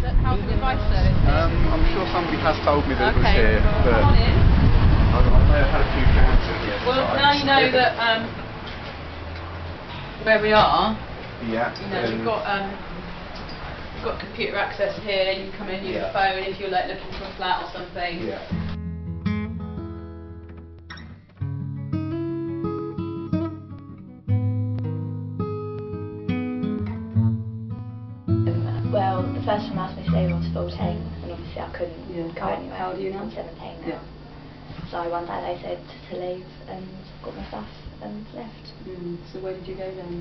How's the advice though? I'm sure somebody has told me that it was Okay. here, but Come on in. I may have had a few chances yet. Well, now you know that where we are. Yeah. You know, we've got computer access here. You can come in, use your phone if you're like looking for a flat or something. Yeah. Well, the first time I asked me to stay I was 14, and obviously I couldn't go anywhere. How old are you now? I'm 17 now. Yeah. So one day they said to leave, and got my stuff and left. So where did you go then?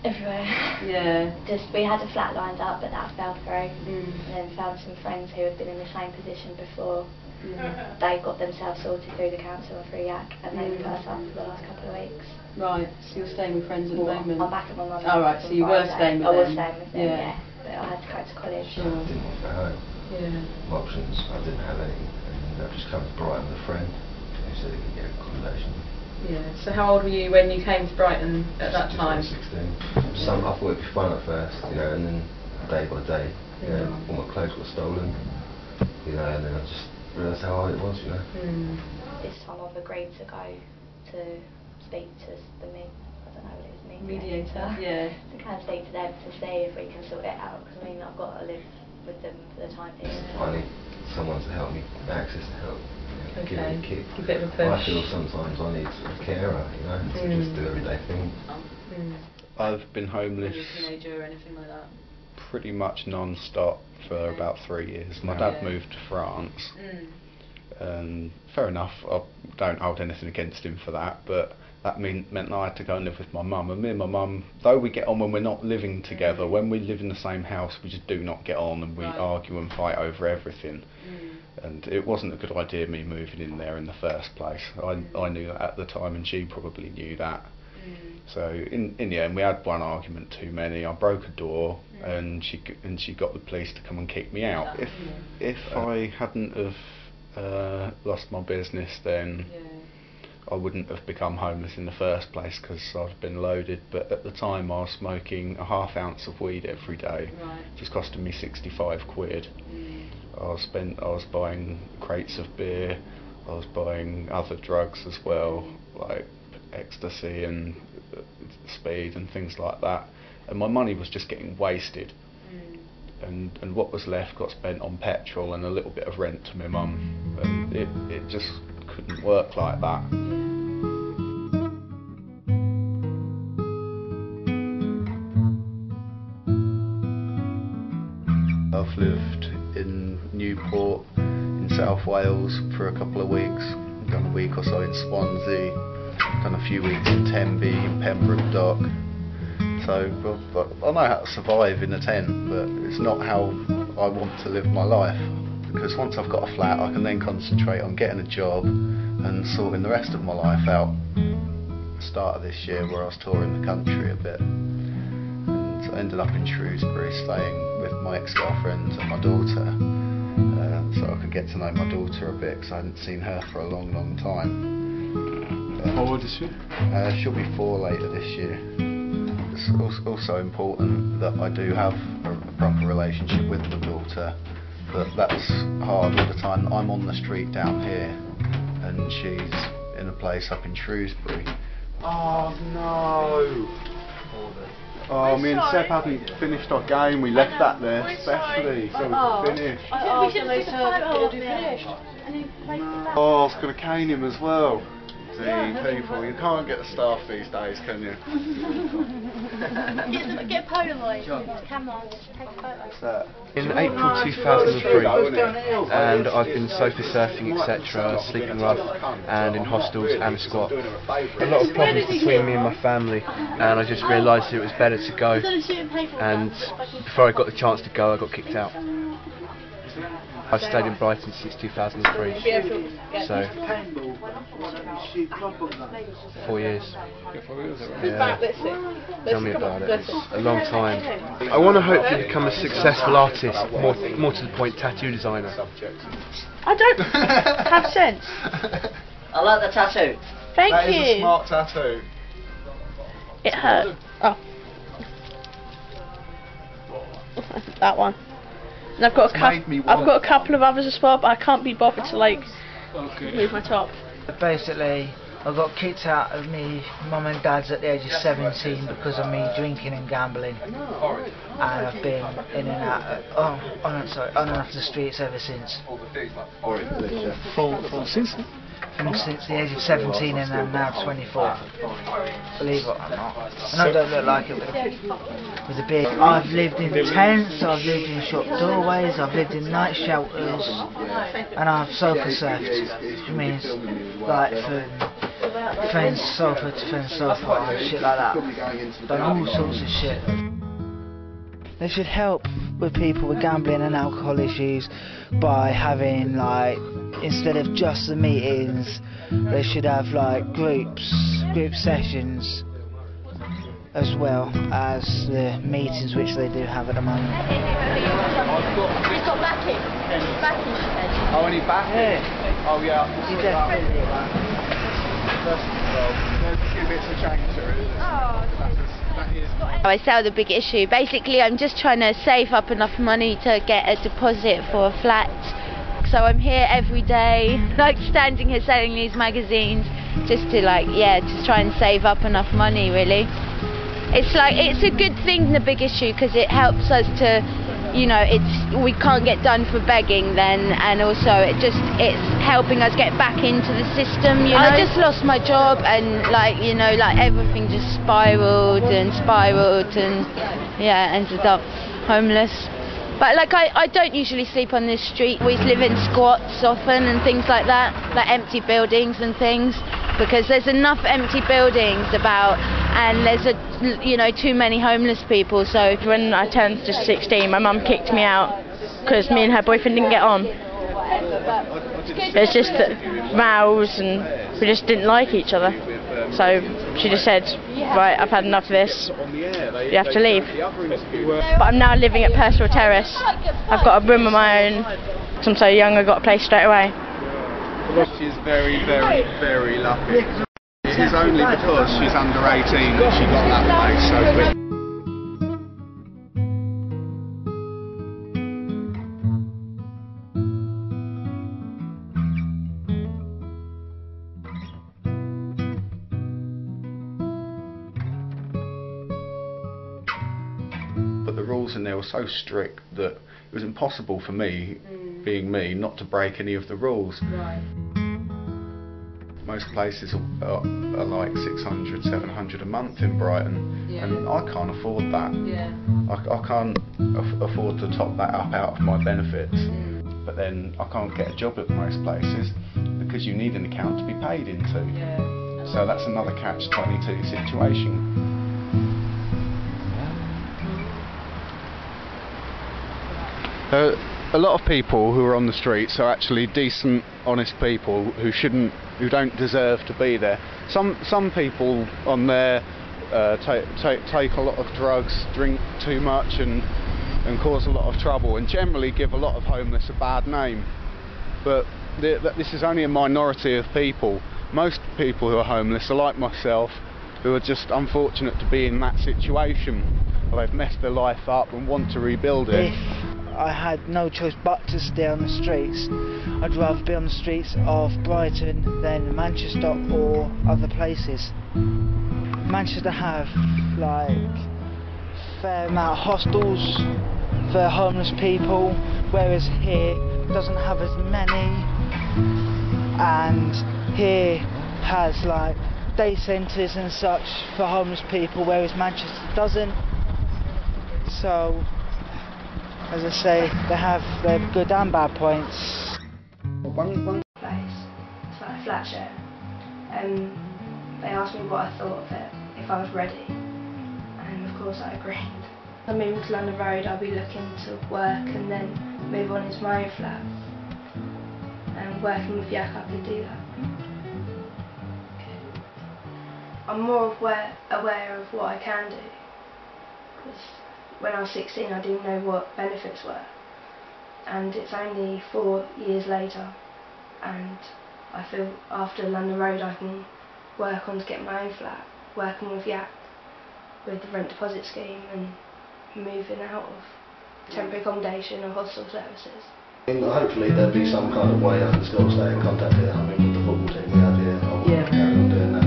Everywhere. Yeah. We had a flat lined up, but that fell through. Mm. And then found some friends who had been in the same position before. Mm. They got themselves sorted through the council and through YAC, and they've put us up for the last couple of weeks. Right, so you're staying with friends at the moment? I'm back at my mum's. Oh right, so you were staying with them? I was staying with them, yeah. But I had to go to college. Sure. I didn't want to go home. Yeah. My options, I didn't have any, and I've just come to Brighton with a friend who said he could get accommodation. Yeah. So how old were you when you came to Brighton at that time? 16. I thought it'd be fun at first, you know, and then day by day, you know, all my clothes got stolen, you know, and then I just realised how hard it was, you know. This time I've agreed to go to speak to the I don't know what it is, mediator. Yeah. To kind of speak to them to see if we can sort it out, because I mean I've got to live with them for the time being. I need someone to help me, access to help, you know, give me a kick. A bit of a push. I feel sometimes I need a carer, you know, to just do everyday things. I've been homeless When you were a teenager or anything like that? pretty much non-stop for about 3 years. My dad moved to France, and fair enough, I don't hold anything against him for that, but that meant that I had to go and live with my mum, and me and my mum, though we get on when we're not living together, when we live in the same house we just do not get on, and we argue and fight over everything. And it wasn't a good idea me moving in there in the first place. I knew that at the time, and she probably knew that. So in the end we had one argument too many. I broke a door, and she got the police to come and kick me out. If I hadn't have lost my business, then I wouldn't have become homeless in the first place, because I've been loaded. But at the time I was smoking a ½ ounce of weed every day, which was costing me 65 quid. I was buying crates of beer, I was buying other drugs as well, like ecstasy and speed and things like that, and my money was just getting wasted. And what was left got spent on petrol and a little bit of rent to my mum, and it just couldn't work like that. I've lived in Newport in South Wales for a couple of weeks, done a week or so in Swansea, done a few weeks in Tenby, in Pembroke Dock. So I know how to survive in a tent, but it's not how I want to live my life, because once I've got a flat I can then concentrate on getting a job and sorting the rest of my life out. Start of this year where I was touring the country a bit, and I ended up in Shrewsbury staying with my ex-girlfriend and my daughter, so I could get to know my daughter a bit, because I hadn't seen her for a long time. How old is she? She'll be 4 later this year. It's also important that I do have a proper relationship with my daughter, but that's hard all the time. I'm on the street down here and she's in a place up in Shrewsbury. Oh no! Oh, me and Seb hadn't finished our game, we left that there especially, so we could finish. We should have took finished. Oh, I was going to cane him as well. See, people, you can't get the staff these days, can you? Get a Polaroid. Come on, take a photo. What's that? In April 2003, and I've been sofa surfing, etc., sleeping rough, and in hostels and squat. A lot of problems between me and my family, and I just realised it was better to go. And before I got the chance to go, I got kicked out. I've stayed in Brighton since 2003, so 4 years. Yeah. Tell me about it. It's a long time. I want to hopefully become a successful artist, more to the point, tattoo designer. I don't have sense. I like the tattoo. Thank That you. is a smart tattoo. It hurt. Oh. That one. And I've got a couple of others as well, but I can't be bothered to like move my top. Basically, I got kicked out of me mum and dad's at the age of 17 because of me drinking and gambling, and I've been in and out on and off the streets ever since. Since the age of 17, and I'm now 24. Believe it or not. And I don't look like it with a beard. I've lived in tents, I've lived in shop doorways, I've lived in night shelters, and I've sofa surfed, which means like from fence sofa to fence sofa and shit like that. Done all sorts of shit. They should help with people with gambling and alcohol issues by having, like, instead of just the meetings, they should have like group sessions as well as the meetings which they do have at the moment. He's got backing. Backing, she said. Oh, any backing? Yeah. Oh yeah. You definitely There's a few bits of change to it. I sell the big issue. Basically, I'm just trying to save up enough money to get a deposit for a flat. So I'm here every day, like standing here selling these magazines, just to to try and save up enough money. Really, it's a good thing, the big issue, because it helps us to, we can't get done for begging then, and also it's helping us get back into the system. I just lost my job, and everything just spiraled and ended up homeless. But I don't usually sleep on this street. We live in squats often and things like that, like empty buildings and things, because there's enough empty buildings about, and there's too many homeless people. So when I turned just 16, my mum kicked me out because me and her boyfriend didn't get on. It's just that rows, and we just didn't like each other. So she just said, right, I've had enough of this, you have to leave. But I'm now living at Percival Terrace. I've got a room of my own. I'm so young, I got a place straight away. She's very, very, very lucky. It is only because she's under 18 that she got that place so quick. But the rules in there were so strict that it was impossible for me, being me, not to break any of the rules. Right. Most places are like 600, 700 a month in Brighton, and I can't afford that. Yeah. I can't afford to top that up out of my benefits. But then I can't get a job at most places because you need an account to be paid into. Yeah. So that's another catch-22 situation. A lot of people who are on the streets are actually decent, honest people who don't deserve to be there. Some people on there take a lot of drugs, drink too much, and cause a lot of trouble, and generally give a lot of homeless a bad name. But this is only a minority of people. Most people who are homeless are like myself, who are just unfortunate to be in that situation. They've messed their life up and want to rebuild it. I had no choice but to stay on the streets. I'd rather be on the streets of Brighton than Manchester or other places. Manchester have fair amount of hostels for homeless people, whereas here doesn't have as many, and here has day centres and such for homeless people, whereas Manchester doesn't. So, as I say, they have their good and bad points. Place, it's like a flat share. They asked me what I thought of it, if I was ready, and of course I agreed. I'm moving to London Road, I'll be looking to work and then move on into my own flat. And working with Yak, I can do that. I'm more aware of what I can do. Because when I was 16 I didn't know what benefits were, and it's only 4 years later, and I feel after London Road I can work on to get my own flat, working with Yak with the rent deposit scheme and moving out of temporary accommodation or hostel services. Hopefully there'll be some kind of way I can still stay in contact here. I mean, with the football team we have here, I'll carry on doing that.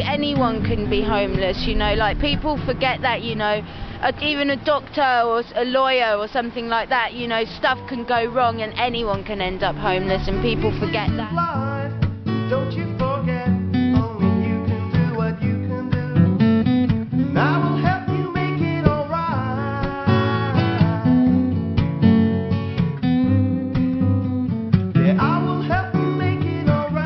Anyone can be homeless, you know, like people forget that, you know, even a doctor or a lawyer or something like that, you know, stuff can go wrong and anyone can end up homeless, and people forget that. Don't you forget, only you can do what you can do, and I will help you make it alright. Yeah, I will help you make it alright.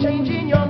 Changing your